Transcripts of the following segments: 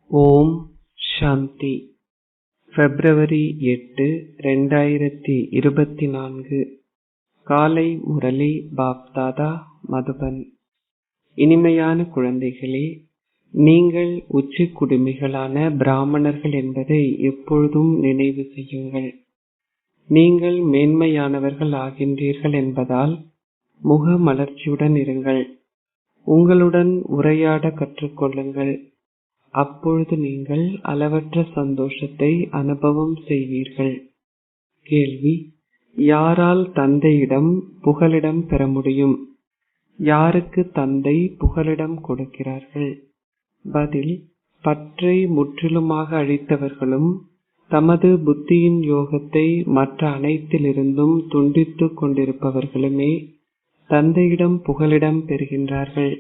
ஓம் சாந்தி. பிப்ரவரி 8, 2024. காலை முரளி பாப்தாதா, மதுபன். இனிமையான குழந்தைகளே, நீங்கள் உச்சி குடுமிகளான பிராமணர்கள் என்பதை எப்பொழுதும் நினைவு செய்யுங்கள். நீங்கள் மேன்மையானவர்கள் ஆகின்றீர்கள் என்பதால் முக மலர்ச்சியுடன் இருங்கள். உங்களுடன் உரையாட கற்றுக்கொள்ளுங்கள். அப்பொழுது நீங்கள் அளவற்ற சந்தோஷத்தை அனுபவம் செய்வீர்கள். கேள்வி: யாரால் தந்தையிடம் புகலிடம் பெற முடியும்? யாருக்கு தந்தை புகலிடம் கொடுக்கிறார்கள்? பதில்: பற்றை முற்றிலுமாக அழித்தவர்களும் தமது புத்தியின் யோகத்தை மற்ற அனைத்திலிருந்தும் துண்டித்துக் கொண்டிருப்பவர்களுமே தந்தையிடம் புகலிடம் பெறுகின்றார்கள்.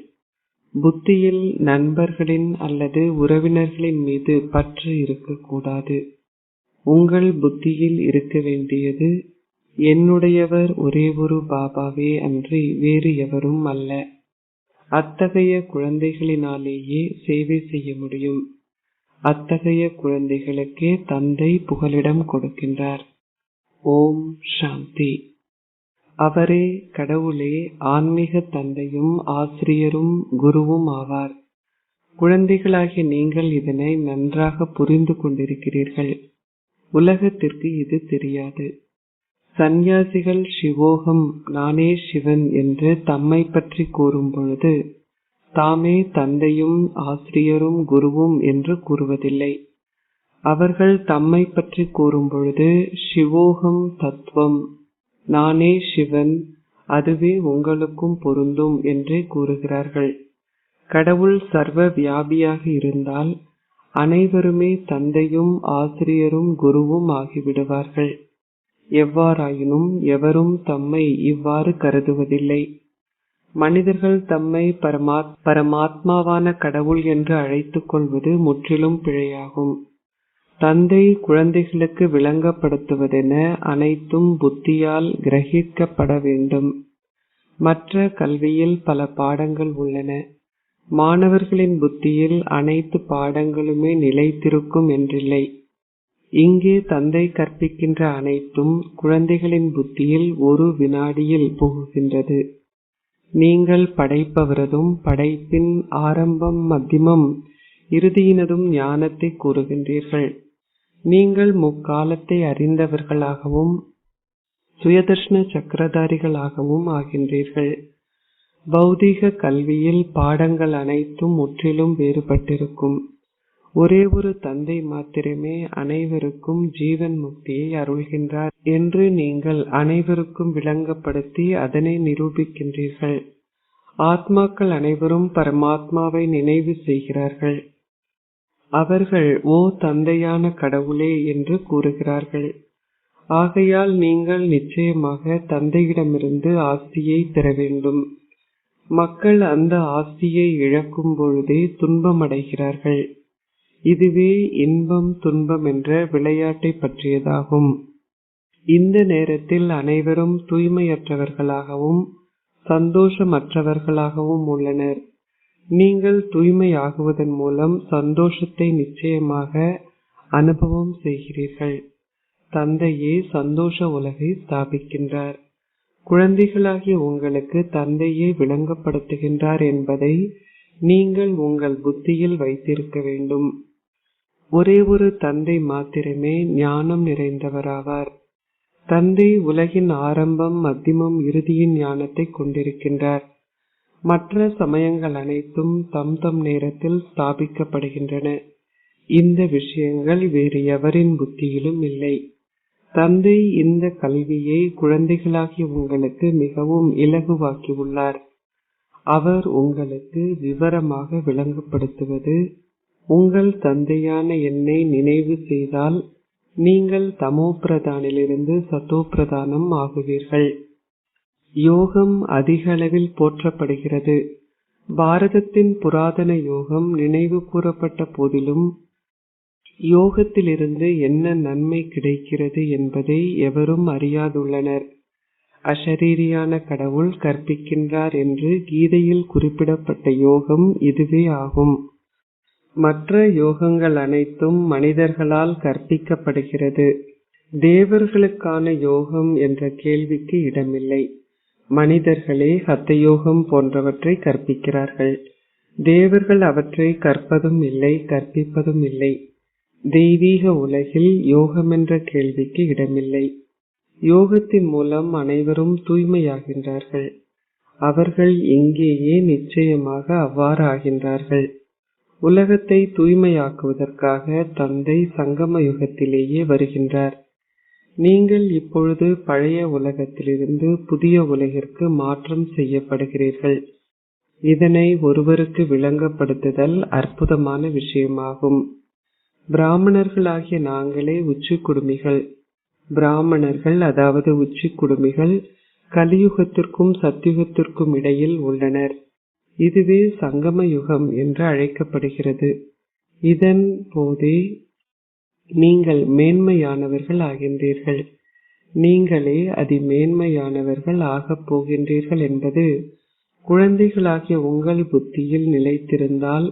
புத்தியில் நண்பர்களின் அல்லது உறவினர்களின் மீது பற்று இருக்கக்கூடாது. உங்கள் புத்தியில் இருக்க வேண்டியது என்னுடையவர் ஒரே ஒரு பாபாவே அன்றி வேறு எவரும் அல்ல. அத்தகைய குழந்தைகளினாலேயே சேவை செய்ய முடியும். அத்தகைய குழந்தைகளுக்கே தந்தை புகலிடம் கொடுக்கின்றார். ஓம் சாந்தி. அவரே கடவுளே, ஆன்மீக தந்தையும் ஆசிரியரும் குருவும் ஆவார். குழந்தைகளாகிய நீங்கள் இதனை நன்றாக புரிந்து கொண்டிருக்கிறீர்கள். உலகத்திற்கு இது தெரியாது. சந்நியாசிகள் சிவோகம், நானே சிவன் என்று தம்மை பற்றி கூறும் பொழுது தாமே தந்தையும் ஆசிரியரும் குருவும் என்று கூறுவதில்லை. அவர்கள் தம்மை பற்றி கூறும் பொழுது சிவோகம் தத்துவம், நானே சிவன், அதுவே உங்களுக்கும் பொருந்தும் என்றே கூறுகிறார்கள். கடவுள் சர்வ வியாபியாக இருந்தால் அனைவருமே தந்தையும் ஆசிரியரும் குருவும் ஆகிவிடுவார்கள். எவ்வாறாயினும் எவரும் தம்மை இவ்வாறு கருதுவதில்லை. மனிதர்கள் தம்மை பரமாத்மாவான கடவுள் என்று அழைத்துக் கொள்வது முற்றிலும் பிழையாகும். தந்தை குழந்தைகளுக்கு விளங்கப்படுத்துவதென அனைத்தும் புத்தியால் கிரகிக்கப்பட வேண்டும். மற்ற கல்வியில் பல பாடங்கள் உள்ளன. மாணவர்களின் புத்தியில் அனைத்து பாடங்களுமே நிலைத்திருக்கும் என்றில்லை. இங்கே தந்தை கற்பிக்கின்ற அனைத்தும் குழந்தைகளின் புத்தியில் ஒரு வினாடியில் புகுகின்றது. நீங்கள் படைப்பவரதும் படைப்பின் ஆரம்பம் மத்தியமம் இறுதியினதும் ஞானத்தை கூறுகின்றீர்கள். நீங்கள் முக்காலத்தை அறிந்தவர்களாகவும் சுயதர்ஷன சக்கரதாரிகளாகவும் ஆகின்றீர்கள். பௌதீக கல்வியில் பாடங்கள் அனைத்தும் முற்றிலும் வேறுபட்டிருக்கும். ஒரே ஒரு தந்தை மாத்திரமே அனைவருக்கும் ஜீவன் முக்தியை அருள்கின்றார் என்று நீங்கள் அனைவருக்கும் விளங்கப்படுத்தி அதனை நிரூபிக்கின்றீர்கள். ஆத்மாக்கள் அனைவரும் பரமாத்மாவை நினைவு செய்கிறார்கள். அவர்கள் ஓ தந்தையான கடவுளே என்று கூறுகிறார்கள். ஆகையால் நீங்கள் நிச்சயமாக தந்தையிடமிருந்து ஆஸ்தியை பெற வேண்டும். மக்கள் அந்த ஆஸ்தியை இழக்கும் பொழுதே துன்பமடைகிறார்கள். இதுவே இன்பம் துன்பம் என்ற விளையாட்டை பற்றியதாகும். இந்த நேரத்தில் அனைவரும் தூய்மையற்றவர்களாகவும் சந்தோஷமற்றவர்களாகவும் உள்ளனர். நீங்கள் தூய்மையாகுவதன் மூலம் சந்தோஷத்தை நிச்சயமாக அனுபவம் செய்கிறீர்கள். தந்தையே சந்தோஷ உலகை ஸ்தாபிக்கின்றார். குழந்தைகளாகிய உங்களுக்கு தந்தையே விளங்கப்படுத்துகின்றார் என்பதை நீங்கள் உங்கள் புத்தியில் வைத்திருக்க வேண்டும். ஒரே ஒரு தந்தை மாத்திரமே ஞானம் நிறைந்தவராவார். தந்தை உலகின் ஆரம்பம் மத்தியமம் இறுதியின் ஞானத்தை கொண்டிருக்கின்றார். மற்ற சமயங்கள் அனைத்தும் தம் தம் நேரத்தில் ஸ்தாபிக்கப்படுகின்றன. இந்த விஷயங்கள் வேறு எவரின் புத்தியிலும் இல்லை. தந்தை இந்த கல்வியை குழந்தைகளாகிய உங்களுக்கு மிகவும் இலகுவாக்கியுள்ளார். அவர் உங்களுக்கு விவரமாக விளங்கப்படுத்துவது, உங்கள் தந்தையான என்னை நினைவு செய்தால் நீங்கள் தமோ பிரதானிலிருந்து சத்தோ பிரதானம் ஆகுவீர்கள். யோகம் அதிக அளவில் போற்றப்படுகிறது. பாரதத்தின் புராதன யோகம் நினைவு கூறப்பட்ட போதிலும் யோகத்திலிருந்து என்ன நன்மை கிடைக்கிறது என்பதை எவரும் அறியாதுள்ளனர். அஷரீரியான கடவுள் கற்பிக்கின்றார் என்று கீதையில் குறிப்பிடப்பட்ட யோகம் இதுவே ஆகும். மற்ற யோகங்கள் அனைத்தும் மனிதர்களால் கற்பிக்கப்படுகிறது. தேவர்களுக்கான யோகம் என்ற கேள்விக்கு இடமில்லை. மனிதர்களே ஹத்தயோகம் போன்றவற்றை கற்பிக்கிறார்கள். தேவர்கள் அவற்றை கற்பதும் இல்லை, கற்பிப்பதும் இல்லை. தெய்வீக உலகில் யோகம் என்ற கேள்விக்கு இடமில்லை. யோகத்தின் மூலம் அனைவரும் தூய்மையாகின்றார்கள். அவர்கள் இங்கேயே நிச்சயமாக அவ்வாறு ஆகின்றார்கள். உலகத்தை தூய்மையாக்குவதற்காக தந்தை சங்கம யுகத்திலேயே வருகின்றார். நீங்கள் இப்பொழுது பழைய உலகத்திலிருந்து புதிய உலகிற்கு மாற்றம் செய்யப்படுகிறீர்கள். இதனை ஒருவருக்கு விளங்கப்படுத்துதல் அற்புதமான விஷயமாகும். பிராமணர்களாகிய நாங்களே உச்சி குடுமிகள். பிராமணர்கள் அதாவது உச்சி குடுமிகள் கலியுகத்திற்கும் சத்தியுகத்திற்கும் இடையில் உள்ளனர். இதுவே சங்கம யுகம் என்று அழைக்கப்படுகிறது. இதன் போதே நீங்கள் மேன்மையானவர்கள் ஆகின்றீர்கள். நீங்களே அதிமேன்மையானவர்கள் ஆகப் போகின்றீர்கள் என்பது குழந்தைகளாகிய உங்கள் புத்தியில் நிலைத்திருந்தால்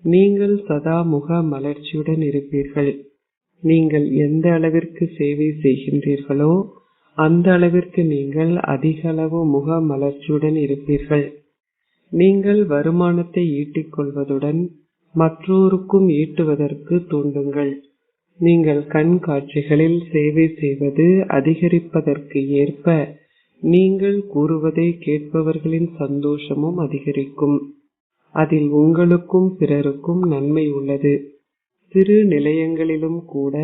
நீங்கள் சதா முக மலர்ச்சியுடன் இருப்பீர்கள். நீங்கள் எந்த அளவிற்கு சேவை செய்கின்றீர்களோ அந்த அளவிற்கு நீங்கள் அதிக அளவு முக மலர்ச்சியுடன் இருப்பீர்கள். நீங்கள் வருமானத்தை ஈட்டிக் கொள்வதுடன் மற்றோருக்கும் ஈட்டுவதற்கு தூண்டுங்கள். நீங்கள் கண்காட்சிகளில் சேவை செய்வது அதிகரிப்பதற்கு ஏற்ப நீங்கள் கூறுவதை கேட்பவர்களின் சந்தோஷமும் அதிகரிக்கும். அதில் உங்களுக்கும் பிறருக்கும் நன்மை உள்ளது. சிறு நிலையங்களிலும் கூட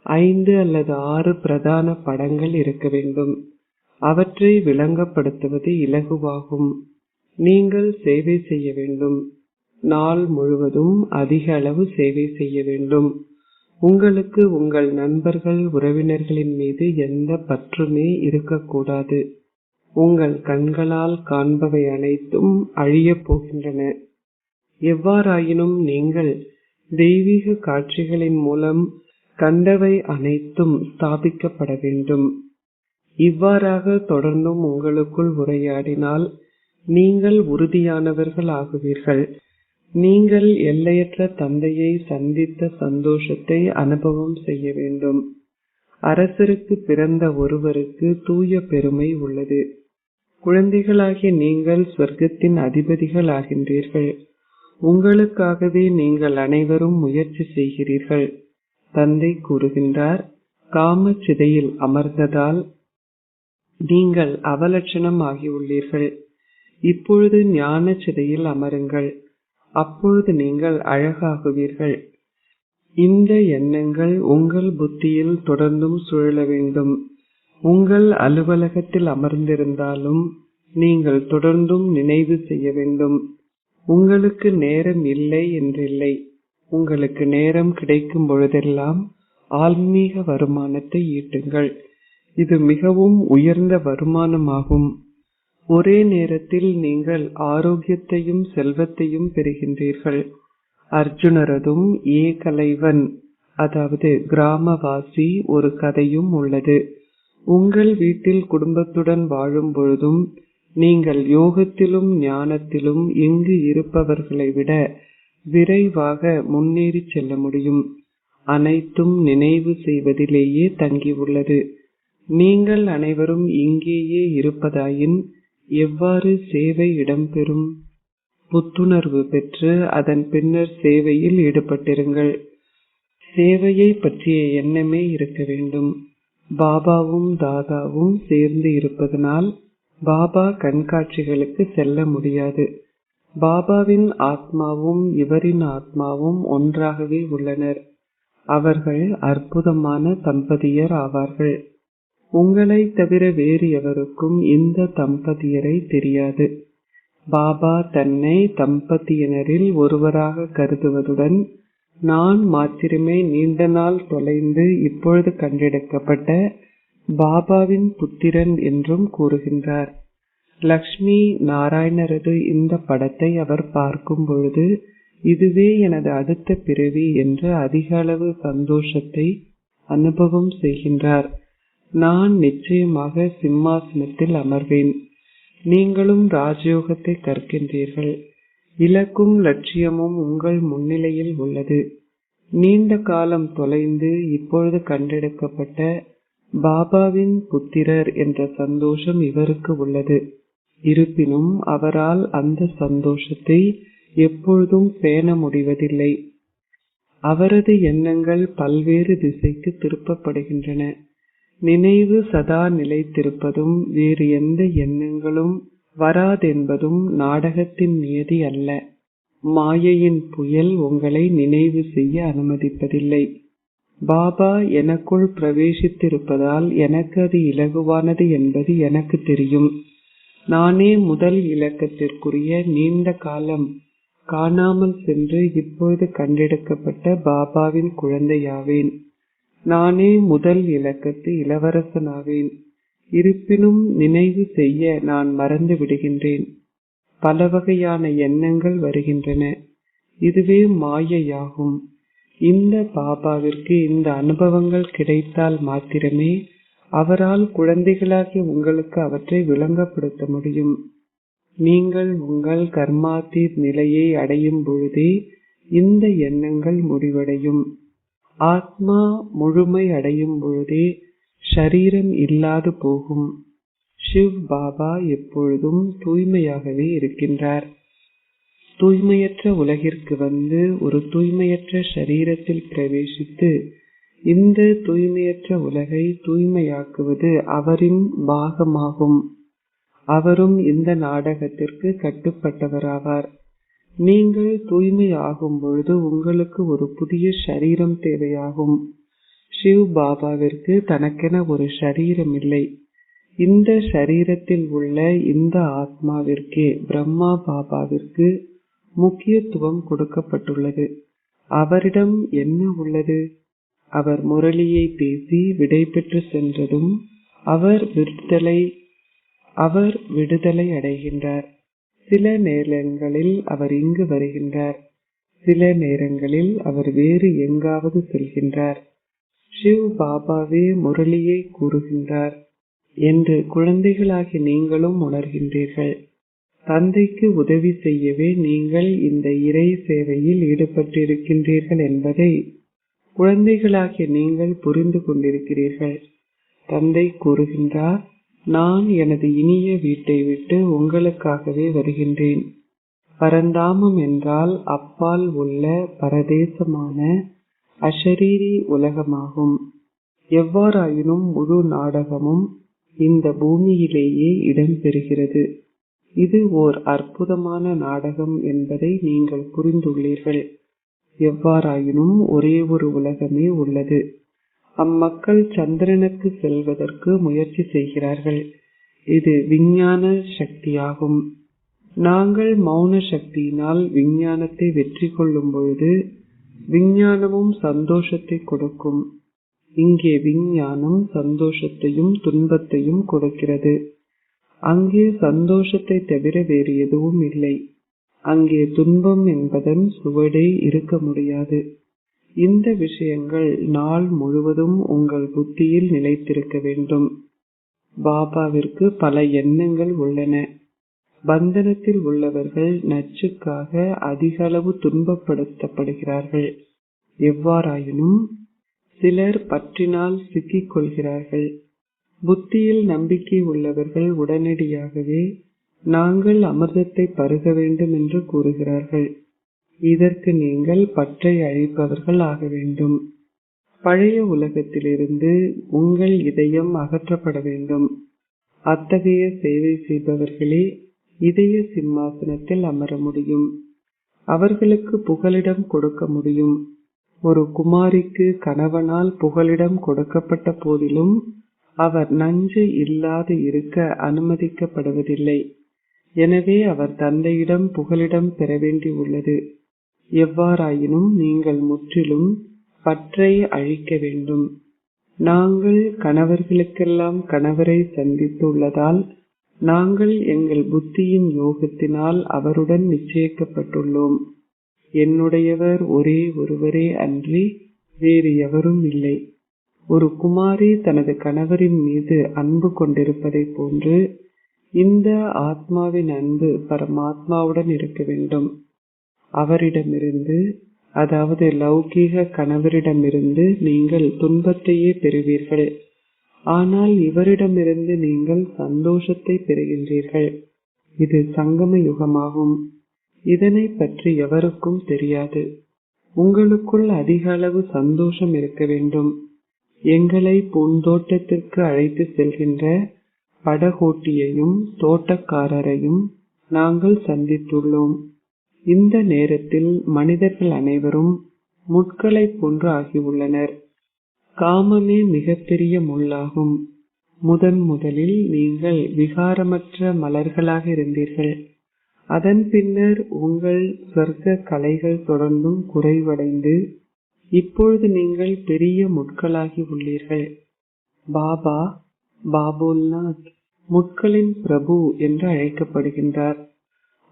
5 அல்லது 6 பிரதான படங்கள் இருக்க வேண்டும். அவற்றை விளங்கப்படுத்துவது இலகுவாகும். நீங்கள் சேவை செய்ய வேண்டும். நாள் முழுவதும் அதிக அளவு சேவை செய்ய வேண்டும். உங்களுக்கு உங்கள் நண்பர்கள் உறவினர்களின் மீது எந்த பற்றுமே இருக்கக்கூடாது. உங்கள் கண்களால் காண்பவை அனைத்தும் அழியப் போகின்றன. எவ்வாறாயினும் நீங்கள் தெய்வீக காட்சிகளின் மூலம் கண்டவை அனைத்தும் ஸ்தாபிக்கப்பட வேண்டும். இவ்வாறாக தொடர்ந்தும் உங்களுக்குள் உரையாடினால் நீங்கள் உறுதியானவர்கள் ஆகுவீர்கள். நீங்கள் எல்லையற்ற தந்தையை சந்தித்த சந்தோஷத்தை அனுபவம் செய்ய வேண்டும். அரசருக்கு பிறந்த ஒருவருக்கு தூய பெருமை உள்ளது. குழந்தைகளாகிய நீங்கள் சொர்க்கத்தின் அதிபதிகள் ஆகின்றீர்கள். உங்களுக்காகவே நீங்கள் அனைவரும் முயற்சி செய்கிறீர்கள். தந்தை கூறுகின்றார், காம சிதையில் அமர்ந்ததால் நீங்கள் அவலட்சணம் ஆகியுள்ளீர்கள். இப்பொழுது ஞான சிதையில் அமருங்கள். அப்பொழுது நீங்கள் அழகாகுவீர்கள். இந்த எண்ணங்கள் உங்கள் புத்தியில் தொடர்ந்தும் சுழல வேண்டும். உங்கள் அலுவலகத்தில் அமர்ந்திருந்தாலும் நீங்கள் தொடர்ந்தும் நினைவு செய்ய வேண்டும். உங்களுக்கு நேரம் இல்லை என்றில்லை. உங்களுக்கு நேரம் கிடைக்கும் பொழுதெல்லாம் ஆன்மீக வருமானத்தை ஈட்டுங்கள். இது மிகவும் உயர்ந்த வருமானமாகும். ஒரே நேரத்தில் நீங்கள் ஆரோக்கியத்தையும் செல்வத்தையும் பெறுகின்றீர்கள். அர்ஜுனரதும் ஏகலைவன் அதாவது கிராமவாசி ஒரு கதையும் உள்ளது. உங்கள் வீட்டில் குடும்பத்துடன் வாழும் பொழுதும் நீங்கள் யோகத்திலும் ஞானத்திலும் இங்கு இருப்பவர்களை விட விரைவாக முன்னேறி செல்ல முடியும். அனைத்தும் நினைவு செய்வதிலேயே தங்கியுள்ளது. நீங்கள் அனைவரும் இங்கேயே இருப்பதாயின் எவ்வாறு சேவை இடம்பெறும்? புத்துணர்வு பெற்று அதன் பின்னர் சேவையில் ஈடுபட்டிருங்கள். சேவையை பற்றிய எண்ணமே இருக்க வேண்டும். பாபாவும் தாதாவும் சேர்ந்து இருப்பதனால் பாபா கண்காட்சிகளுக்கு செல்ல முடியாது. பாபாவின் ஆத்மாவும் இவரின் ஆத்மாவும் ஒன்றாகவே உள்ளனர். அவர்கள் அற்புதமான தம்பதியர் ஆவார்கள். உங்களை தவிர வேறு எவருக்கும் இந்த தம்பதியரை தெரியாது. பாபா தன்னை தம்பதியினரில் ஒருவராக கருதுவதுடன் நான் மாத்திரமே நீண்ட நாள் தொலைந்து இப்பொழுது கண்டெடுக்கப்பட்ட பாபாவின் புத்திரன் என்றும் கூறுகின்றார். லக்ஷ்மி நாராயணரது இந்த படத்தை அவர் பார்க்கும் பொழுது இதுவே எனது அடுத்த பிறவி என்று அதிக அளவு சந்தோஷத்தை அனுபவம் செய்கின்றார். நான் நிச்சயமாக சிம்மாசனத்தில் அமர்வேன். நீங்களும் ராஜயோகத்தை கற்கின்றீர்கள். இலக்கும் லட்சியமும் உங்கள் முன்னிலையில் உள்ளது. நீண்ட காலம் தொலைந்து இப்பொழுது கண்டெடுக்கப்பட்ட பாபாவின் புத்திரர் என்ற சந்தோஷம் இவருக்கு உள்ளது. இருப்பினும் அவரால் அந்த சந்தோஷத்தை எப்பொழுதும் பேண முடிவதில்லை. அவரது எண்ணங்கள் பல்வேறு திசைக்கு திருப்பப்படுகின்றன. நினைவு சதா நிலைத்திருப்பதும் வேறு எந்த எண்ணங்களும் வராதென்பதும் நாடகத்தின் நியதி அல்ல. மாயையின் புயல் உங்களை நினைவு செய்ய அனுமதிப்பதில்லை. பாபா எனக்குள் பிரவேசித்திருப்பதால் எனக்கு அது இலகுவானது என்பது எனக்கு தெரியும். நானே முதல் இலக்கத்திற்குரிய நீண்ட காலம் காணாமல் சென்று இப்பொழுது கண்டெடுக்கப்பட்ட பாபாவின் குழந்தையாவேன். நானே முதல் இலக்கத்து இளவரசனாவேன். இருப்பினும் நினைவு செய்ய நான் மறந்து விடுகின்றேன். பல வகையான எண்ணங்கள் வருகின்றன. இதுவே மாயையாகும். இந்த பாபாவிற்கு இந்த அனுபவங்கள் கிடைத்தால் மாத்திரமே அவரால் குழந்தைகளாகிய உங்களுக்கு அவற்றை விளங்கப்படுத்த முடியும். நீங்கள் உங்கள் கர்மாத்தீத் நிலையை அடையும் பொழுதே இந்த எண்ணங்கள் முடிவடையும். ஆத்மா முழுமை அடையும் பொழுதே ஷரீரம் இல்லாது போகும். சிவ் பாபா எப்பொழுதும் தூய்மையாகவே இருக்கின்றார். தூய்மையற்ற உலகிற்கு வந்து ஒரு தூய்மையற்ற ஷரீரத்தில் பிரவேசித்து இந்த தூய்மையற்ற உலகை தூய்மையாக்குவது அவரின் பாகமாகும். அவரும் இந்த நாடகத்திற்கு கட்டுப்பட்டவராவார். நீங்கள் தூய்மை ஆகும் பொழுது உங்களுக்கு ஒரு புதிய ஷரீரம் தேவையாகும். சிவ் பாபாவிற்கு தனக்கென ஒரு ஷரீரம் இல்லை. இந்த ஷரீரத்தில் உள்ள இந்த ஆத்மாவிற்கே பிரம்மா பாபாவிற்கு முக்கியத்துவம் கொடுக்கப்பட்டுள்ளது. அவரிடம் என்ன உள்ளது? அவர் முரளியை பேசி விடை பெற்று சென்றதும் அவர் விடுதலை அடைகின்றார். சில நேரங்களில் அவர் இங்கு வருகின்றார். சில நேரங்களில் அவர் வேறு எங்காவது செல்கின்றார். சிவ் பாபாவே முரளியை கூறுகின்றார் என்று குழந்தைகளாகி நீங்களும் உணர்கின்றீர்கள். தந்தைக்கு உதவி செய்யவே நீங்கள் இந்த இறை சேவையில் ஈடுபட்டிருக்கின்றீர்கள் என்பதை குழந்தைகளாகிய நீங்கள் புரிந்து கொண்டிருக்கிறீர்கள். தந்தை கூறுகின்றார், நான் எனது இனிய வீட்டை விட்டு உங்களுக்காகவே வருகின்றேன். பரந்தாமம் என்றால் அப்பால் உள்ள பரதேசமான அஷரீரி உலகமாகும். எவ்வாறாயினும் முழு நாடகமும் இந்த பூமியிலேயே இடம்பெறுகிறது. இது ஓர் அற்புதமான நாடகம் என்பதை நீங்கள் புரிந்துள்ளீர்கள். எவ்வாறாயினும் ஒரே ஒரு உலகமே உள்ளது. அம்மக்கள் சந்திரனுக்கு செல்வதற்கு முயற்சி செய்கிறார்கள். இது விஞ்ஞான சக்தியாகும். நாங்கள் மௌன சக்தியினால் விஞ்ஞானத்தை வெற்றி கொள்ளும் பொழுது விஞ்ஞானமும் சந்தோஷத்தை கொடுக்கும். இங்கே விஞ்ஞானம் சந்தோஷத்தையும் துன்பத்தையும் கொடுக்கிறது. அங்கே சந்தோஷத்தை தவிர வேறு எதுவும் இல்லை. அங்கே துன்பம் என்பதன் சுவடே இருக்க முடியாது. இந்த விஷயங்கள் நாள் முழுவதும் உங்கள் புத்தியில் நிலைத்திருக்க வேண்டும். பாபாவிற்கு பல எண்ணங்கள் உள்ளன. பந்தனத்தில் உள்ளவர்கள் நச்சுக்காக அதிக அளவு துன்பப்படுத்தப்படுகிறார்கள். எவ்வாறாயினும் சிலர் பற்றினால் சிக்கிக் கொள்கிறார்கள். புத்தியில் நம்பிக்கை உள்ளவர்கள் உடனடியாகவே நாங்கள் அமிர்தத்தை பருக வேண்டும் என்று கூறுகிறார்கள். இதற்கு நீங்கள் பற்றை அழிப்பவர்கள் ஆக வேண்டும். பழைய உலகத்திலிருந்து உங்கள் இதயம் அகற்றப்பட வேண்டும். அத்தகைய சேவை செய்பவர்களே இதய சிம்மாசனத்தில் அமர முடியும். அவர்களுக்கு புகலிடம் கொடுக்க முடியும். ஒரு குமாரிக்கு கணவனால் புகலிடம் கொடுக்கப்பட்ட போதிலும் அவர் நஞ்சு இல்லாது இருக்க அனுமதிக்கப்படுவதில்லை. எனவே அவர் தந்தையிடம் புகலிடம் பெற வேண்டி உள்ளது. எவ்வாறாயினும் நீங்கள் முற்றிலும் பற்றை அழிக்க வேண்டும். நாங்கள் கணவர்களுக்கெல்லாம் கணவரை சந்தித்துள்ளதால் நாங்கள் எங்கள் புத்தியின் யோகத்தினால் அவருடன் நிச்சயிக்கப்பட்டுள்ளோம். என்னுடையவர் ஒரே ஒருவரே அன்றி வேறு எவரும் இல்லை. ஒரு குமாரி தனது கணவரின் மீது அன்பு கொண்டிருப்பதை போன்று இந்த ஆத்மாவின் அன்பு பரமாத்மாவுடன் இருக்க வேண்டும். அவரிடமிருந்து, அதாவது லௌகீக கணவரிடமிருந்து நீங்கள் துன்பத்தையே பெறுவீர்கள். ஆனால் இவரிடமிருந்து நீங்கள் சந்தோஷத்தை பெறுகின்றீர்கள். இது சங்கம யுகமாகும். இதனை பற்றி எவருக்கும் தெரியாது. உங்களுக்குள் அதிக அளவு சந்தோஷம் இருக்க வேண்டும். எங்களை பூந்தோட்டத்திற்கு அழைத்து செல்கின்ற படகோட்டியையும் தோட்டக்காரரையும் நாங்கள் சந்தித்துள்ளோம். இந்த நேரத்தில் மனிதர்கள் அனைவரும் முட்களை போன்று ஆகியுள்ளனர். காமமே மிகப்பெரிய முள்ளாகும். முதலில் நீங்கள் விகாரமற்ற மலர்களாக இருந்தீர்கள். அதன் பின்னர் உங்கள் சொர்க்க கலைகள் தொடர்ந்தும் குறைவடைந்து இப்பொழுது நீங்கள் பெரிய முட்களாகி உள்ளீர்கள். பாபா பாபுல்நாத் முட்களின் பிரபு என்று அழைக்கப்படுகின்றார்.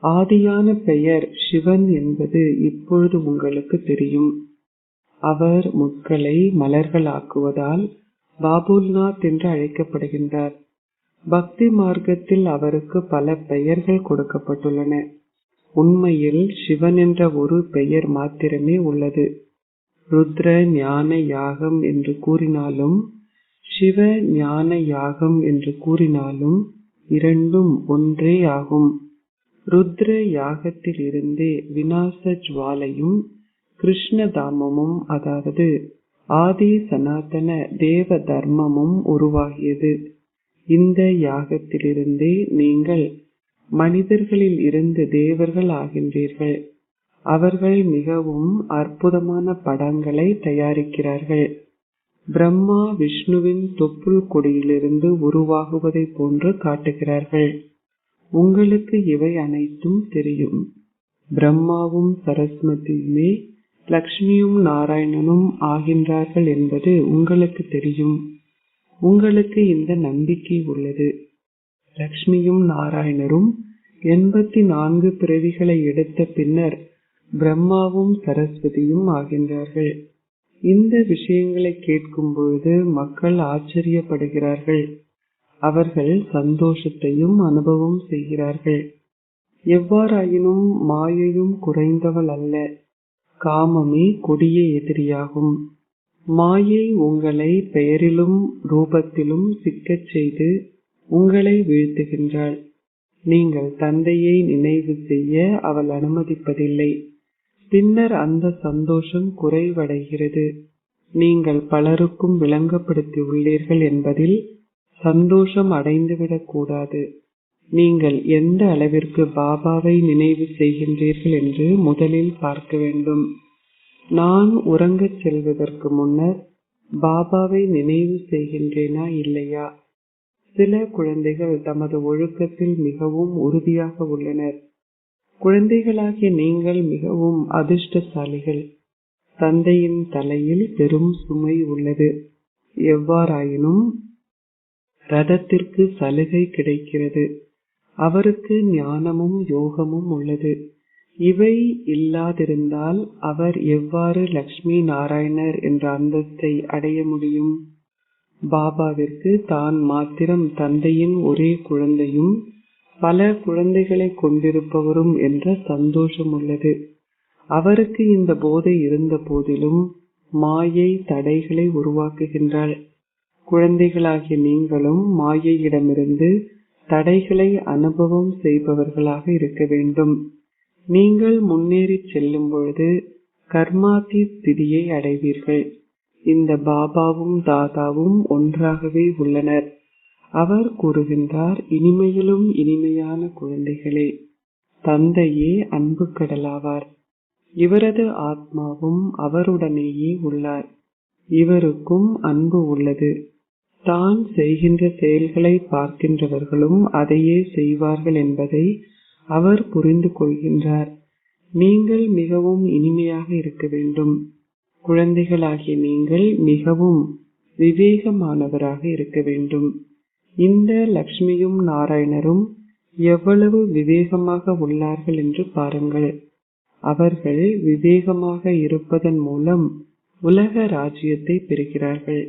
ஆதியான பெயர் சிவன் என்பது இப்பொழுது உங்களுக்கு தெரியும். அவர் முட்களை மலர்களாக்குவதால் பாபுல்நாத் என்று அழைக்கப்படுகின்றார். பக்தி மார்க்கத்தில் அவருக்கு பல பெயர்கள் கொடுக்கப்பட்டுள்ளன. உண்மையில் சிவன் என்ற ஒரு பெயர் மாத்திரமே உள்ளது. ருத்ர ஞான யாகம் என்று கூறினாலும் சிவ ஞான யாகம் என்று கூறினாலும் இரண்டும் ஒன்றே ஆகும். ருத்ர யாகத்தில் இருந்தே விநாச ஜுவாலையும் கிருஷ்ணதாமமும், அதாவது ஆதி சனாதன தேவ தர்மமும் உருவாகியது. இந்த யாகத்திலிருந்தே நீங்கள் மனிதர்களில் இருந்து தேவர்கள் ஆகின்றீர்கள். அவர்கள் மிகவும் அற்புதமான படங்களை தயாரிக்கிறார்கள். பிரம்மா விஷ்ணுவின் தொப்புள் கொடியிலிருந்து உருவாகுவதை போன்று காட்டுகிறார்கள். உங்களுக்கு இவை அனைத்தும் தெரியும். பிரம்மாவும் சரஸ்வதியுமே லக்ஷ்மியும் நாராயணனும் ஆகின்றார்கள் என்பது உங்களுக்கு தெரியும். உங்களுக்கு இந்த நம்பிக்கை உள்ளது. லக்ஷ்மியும் நாராயணரும் 84 பிறவிகளை எடுத்த பின்னர் பிரம்மாவும் சரஸ்வதியும் ஆகின்றார்கள். இந்த விஷயங்களை கேட்கும் பொழுது மக்கள் ஆச்சரியப்படுகிறார்கள். அவர்கள் சந்தோஷத்தையும் அனுபவம் செய்கிறார்கள். எவ்வாறாயினும் மாயையும் குறைந்தவள் அல்ல. காமமே கொடிய எதிரியாகும். மாயை உங்களை பெயரிலும் ரூபத்திலும் சிக்கச் செய்து உங்களை வீழ்த்துகின்றாள். நீங்கள் தந்தையை நினைவு செய்ய அவள் அனுமதிப்பதில்லை. பின்னர் அந்த சந்தோஷம் குறைவடைகிறது. நீங்கள் பலருக்கும் விளங்கப்படுத்தி உள்ளீர்கள் என்பதில் சந்தோஷம் அடைந்துவிடக் கூடாது. நீங்கள் எந்த அளவிற்கு பாபாவை நினைவு செய்கின்றீர்கள் என்று முதலில் பார்க்க வேண்டும். நான் உறங்கச் செல்வதற்கு முன்னர் பாபாவை நினைவு செய்கின்றேனா இல்லையா? சில குழந்தைகள் தமது ஒழுக்கத்தில் மிகவும் உறுதியாக உள்ளனர். குழந்தைகளாகிய நீங்கள் மிகவும் அதிர்ஷ்டசாலிகள். தந்தையின் தலையில் பெரும் சுமை உள்ளது. எவ்வாறாயினும் ரதத்திற்கு சலுகை கிடைக்கிறது. அவருக்கு ஞானமும் யோகமும் உள்ளது. இவை இல்லாதிருந்தால் அவர் எவ்வாறு லக்ஷ்மி நாராயணர் என்ற அந்தஸ்தை அடைய முடியும்? பாபாவிற்கு தான் மாத்திரம் தந்தையின் ஒரே குழந்தையும் பல குழந்தைகளை கொண்டிருப்பவரும் என்ற சந்தோஷம் உள்ளது. அவருக்கு இந்த போதை இருந்த போதிலும் மாயை தடைகளை உருவாக்குகின்றாள். குழந்தைகளாகிய நீங்களும் மாயையிடமிருந்து தடைகளை அனுபவம் செய்பவர்களாக இருக்க வேண்டும். நீங்கள் முன்னேறி செல்லும் பொழுது கர்மாதி ஸ்திதியை அடைவீர்கள். இந்த பாபாவும் தாதாவும் ஒன்றாகவே உள்ளனர். அவர் கூறுகின்றார், இனிமையிலும் இனிமையான குழந்தைகளே, தந்தையே அன்பு கடலாவார். இவரது ஆத்மாவும் அவருடனேயே உள்ளார். இவருக்கும் அன்பு உள்ளது. தான் செய்கின்ற செயல்களை பார்க்கின்றவர்களும் அதையே செய்வார்கள் என்பதை அவர் புரிந்து கொள்கின்றார். நீங்கள் மிகவும் இனிமையாக இருக்க வேண்டும். குழந்தைகளாகிய நீங்கள் மிகவும் விவேகமானவராக இருக்க வேண்டும். இந்த லக்ஷ்மியும் நாராயணரும் எவ்வளவு விவேகமாக உள்ளார்கள் என்று பாருங்கள். அவர்கள் விவேகமாக இருப்பதன் மூலம் உலக ராஜ்யத்தை பெறுகிறார்கள்.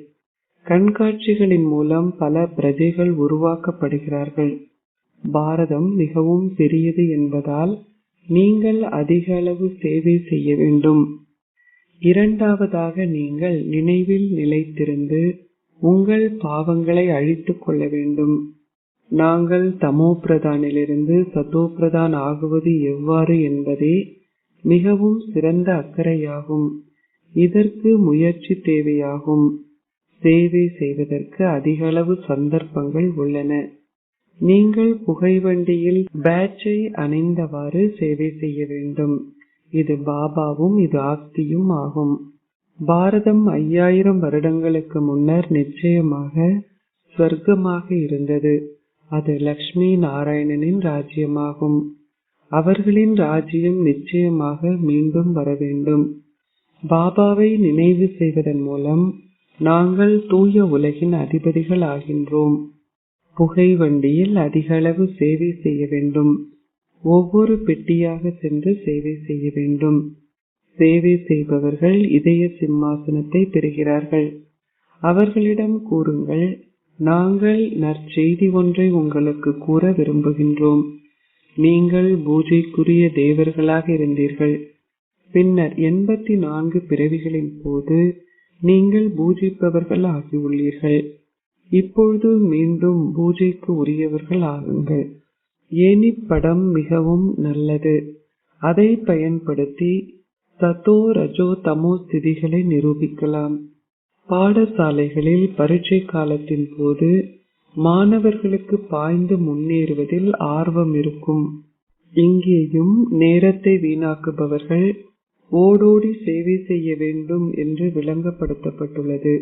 கண்காட்சிகளின் மூலம் பல பிரஜைகள் உருவாக்கப்படுகிறார்கள். பாரதம் மிகவும் பெரியது என்பதால் நீங்கள் அதிக அளவு சேவை செய்ய வேண்டும். இரண்டாவதாக, நீங்கள் நினைவில் நிலைத்திருந்து உங்கள் பாவங்களை அழித்துக் கொள்ள வேண்டும். நாங்கள் தமோ பிரதானிலிருந்து சதோ பிரதான் ஆகுவது எவ்வாறு என்பதே மிகவும் சிறந்த அக்கறையாகும். இதற்கு முயற்சி தேவையாகும். சேவை செய்வதற்கு அதிக அளவு சந்தர்ப்பங்கள் உள்ளன. நீங்கள் புகைவண்டியில் பேட்சை அணிந்தவாறு சேவை செய்ய வேண்டும். இது பாபாவும் இது ஆஸ்தியும் ஆகும். பாரதம் 5000 வருடங்களுக்கு முன்னர் நிச்சயமாக ஸ்வர்க்கமாக இருந்தது. அது லக்ஷ்மி நாராயணனின் ராஜ்யமாகும். அவர்களின் ராஜ்யம் நிச்சயமாக மீண்டும் வர வேண்டும். பாபாவை நினைவு செய்வதன் மூலம் நாங்கள் தூய உலகின் அதிபதிகள் ஆகின்றோம். புகை வண்டியில் அதிக அளவு சேவை செய்ய வேண்டும். ஒவ்வொரு பெட்டியாக சென்று சேவை செய்ய வேண்டும். சேவை செய்பவர்கள் இதய சிம்மாசனத்தை பெறுகிறார்கள். அவர்களிடம் கூறுங்கள், நாங்கள் நற்செய்தி ஒன்றை உங்களுக்கு கூற விரும்புகின்றோம். நீங்கள் பூஜைக்குரிய தேவர்களாக இருந்தீர்கள். பின்னர் 84 பிறவிகளின் போது நீங்கள் பூஜிப்பவர்கள் ஆகியுள்ளீர்கள். இப்பொழுது மீண்டும் பூஜைக்கு உரியவர்கள் ஆகுங்கள். ஏனி படம் மிகவும் நல்லது. அதை பயன்படுத்தி சத்தோ ரஜோ தமோ ஸ்திதிகளை நிரூபிக்கலாம். பாடசாலைகளில் பரீட்சை காலத்தின் போது மாணவர்களுக்கு பாய்ந்து முன்னேறுவதில் ஆர்வம் இருக்கும். இங்கேயும் நேரத்தை வீணாக்குபவர்கள் ஓடோடி சேவை செய்ய வேண்டும் என்று விளங்கப்படுத்தப்பட்டுள்ளது.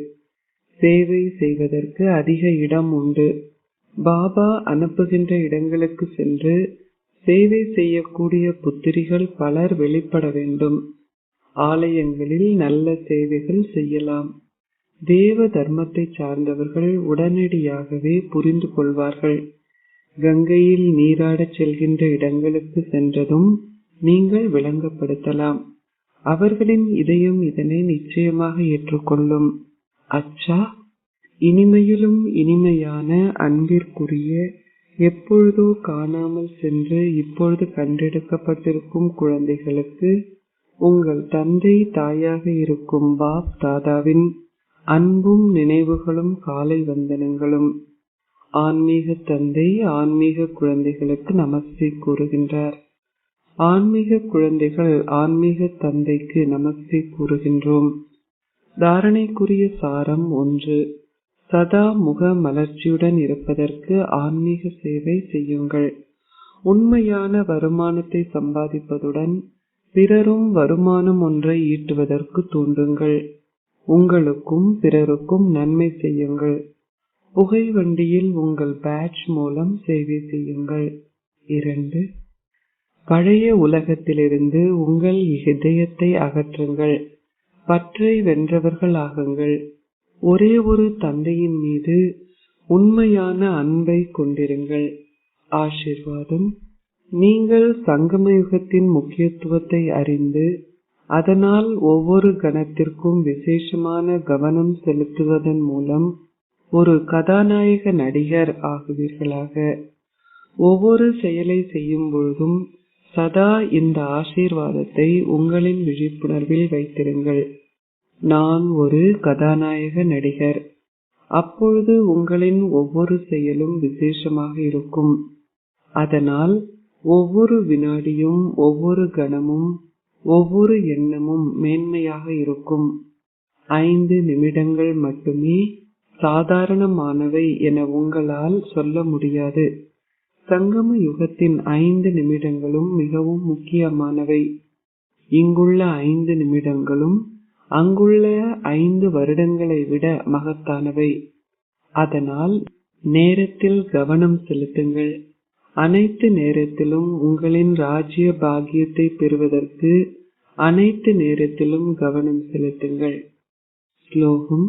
சேவை செய்வதற்கு அதிக இடம் உண்டு. பாபா அனுப்புகின்ற இடங்களுக்கு சென்று சேவை செய்யக்கூடிய புத்திரிகள் பலர் வெளிப்பட வேண்டும். ஆலயங்களில் நல்ல சேவைகள் செய்யலாம். தேவ தர்மத்தை சார்ந்தவர்கள் உடனடியாகவே புரிந்து கொள்வார்கள். கங்கையில் நீராடச் செல்கின்ற இடங்களுக்கு சென்றதும் நீங்கள் விளங்கப்படுத்தலாம். அவர்களின் இதயம் இதனை நிச்சயமாக ஏற்றுக்கொள்ளும். அச்சா, இனிமையிலும் இனிமையான அன்பிற்குரிய எப்பொழுதோ காணாமல் சென்று இப்பொழுது கண்டெடுக்கப்பட்டிருக்கும் குழந்தைகளுக்கு உங்கள் தந்தை தாயாக இருக்கும் பாப் தாதாவின் அன்பும் நினைவுகளும் காலை வந்தனங்களும். ஆன்மீக தந்தை ஆன்மீக குழந்தைகளுக்கு நமஸ்தே கூறுகின்றார். ஆன்மீக குழந்தைகள் ஆன்மீக தந்தைக்கு நமஸ்தே கூறுகின்றோம். தாரணைக்குரிய சாரம் 1. சதா முக மலர்ச்சியுடன் இருப்பதற்கு ஆன்மீக சேவை செய்யுங்கள். உண்மையான வருமானத்தை சம்பாதிப்பதுடன் பிறரும் வருமானம் ஒன்றை ஈட்டுவதற்கு தூண்டுங்கள். உங்களுக்கும் பிறருக்கும் நன்மை செய்யுங்கள். புகை வண்டியில் உங்கள் பேட்ச் மூலம் சேவை செய்யுங்கள். 2. பழைய உலகத்திலிருந்து உங்கள் இதயத்தை அகற்றுங்கள். பற்றை வென்றவர்கள் ஆகுங்கள். ஒரே ஒரு தந்தையின் மீது உண்மையான அன்பை கொண்டிருங்கள். ஆசீர்வாதம். நீங்கள் சங்கம யுகத்தின் முக்கியத்துவத்தை அறிந்து அதனால் ஒவ்வொரு கணத்திற்கும் விசேஷமான கவனம் செலுத்துவதன் மூலம் ஒரு கதாநாயக நடிகர் ஆகுவீர்களாக. ஒவ்வொரு செயலை செய்யும் பொழுதும் சதா இந்த ஆசீர்வாதத்தை உங்களின் விழிப்புணர்வில் வைத்திருங்கள். நான் ஒரு கதாநாயக நடிகர். அப்பொழுது உங்களின் ஒவ்வொரு செயலும் விசேஷமாக இருக்கும். அதனால் ஒவ்வொரு வினாடியும் ஒவ்வொரு கணமும் ஒவ்வொரு எண்ணமும் மேன்மையாக இருக்கும். 5 நிமிடங்கள் மட்டுமே சாதாரணமானவை என உங்களால் சொல்ல முடியாது. சங்கம யுகத்தின் 5 நிமிடங்களும் மிகவும் முக்கியமானவை. இங்குள்ள 5 நிமிடங்களும் அங்குள்ள 5 வருடங்களை விட மகத்தானவை. அதனால் நேரத்தில் கவனம் செலுத்துங்கள். அனைத்து நேரத்திலும் உங்களின் ராஜ்ய பாக்கியத்தை பெறுவதற்கு அனைத்து நேரத்திலும் கவனம் செலுத்துங்கள். ஸ்லோகம்.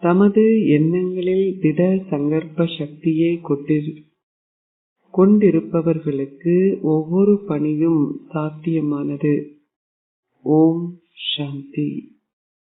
தமது எண்ணங்களில் திட சங்கற்ப சக்தியை கொண்டிருப்பவர்களுக்கு ஒவ்வொரு பணியும் சாத்தியமானது. ஓம் சாந்தி.